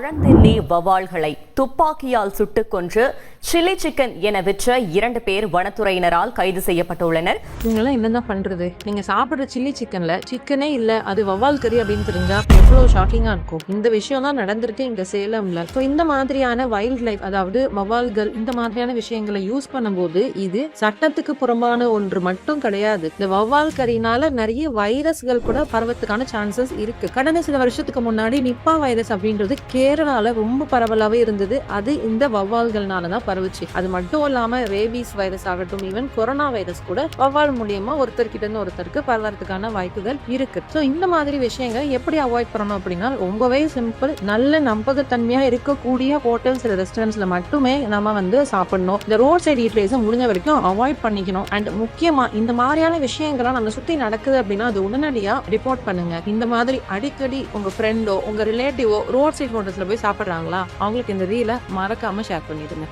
பழந்தெல்லி வவால்களை துப்பாக்கியால் சுட்டுக் கொன்று சில்லி சிக்கன் என விற்ற 2 பேர் வனத்துறையினரால் கைது செய்யப்பட்டுள்ளனர். இவங்கெல்லாம் என்னதான் பண்றது? நீங்க சாப்பிடுற சில்லி சிக்கன்ல சிக்கனே இல்ல, அது வவ்வால் கறி அப்படின்னு தெரிஞ்சா எவ்வளவு ஷாக்கிங்கா இருக்கும். இந்த விஷயம் தான் நடந்திருக்கு இங்க சேலம்ல. ஸோ இந்த மாதிரியான வைல்ட் லைஃப், அதாவது வவ்வால்கள், இந்த மாதிரியான விஷயங்களை யூஸ் பண்ணும்போது இது சட்டத்துக்கு புறம்பான ஒன்று மட்டும் கிடையாது. இந்த வவ்வால் கறினால நிறைய வைரஸ்கள் கூட பரவத்துக்கான சான்சஸ் இருக்கு. கடந்த சில வருஷத்துக்கு முன்னாடி நிப்பா வைரஸ் அப்படின்றது கேரளால ரொம்ப பரவலாவே இருந்தது. அது இந்த வவ்வால்கள்னாலதான் பரவுச்சு. அது மட்டும் இல்லாம ரேபீஸ் வைரஸ் ஆகட்டும், ஈவன் கொரோனா வைரஸ் கூட வவ்வால் மூலியமா ஒருத்தர்கிட்ட இருந்து ஒருத்தருக்கு பரவறதுக்கான வாய்ப்புகள் இருக்கு. ஸோ இந்த மாதிரி விஷயங்கள் எப்படி அவாய்ட் பண்ணணும் அப்படின்னா ரொம்பவே சிம்பிள். நல்ல நம்பகத்தன்மையா இருக்கக்கூடிய ஹோட்டல்ஸ், ரெஸ்டாரண்ட்ஸ்ல மட்டுமே நம்ம சாப்பிடணும். இந்த ரோட் சைடு ஈட்லேஸ் முடிஞ்ச வரைக்கும் அவாய்ட் பண்ணிக்கணும். அண்ட் முக்கியமா இந்த மாதிரியான விஷயங்கள்லாம் நம்ம சுத்தி நடக்குது அப்படின்னா அது உடனடியா ரிப்போர்ட் பண்ணுங்க. இந்த மாதிரி அடிக்கடி உங்க ஃப்ரெண்டோ உங்க ரிலேட்டிவோ ரோட் சைட் ஹோட்டல்ஸ்ல போய் சாப்பிடுறாங்களா, அவங்களுக்கு இந்த ரீலை மறக்காம ஷேர் பண்ணிடுங்க.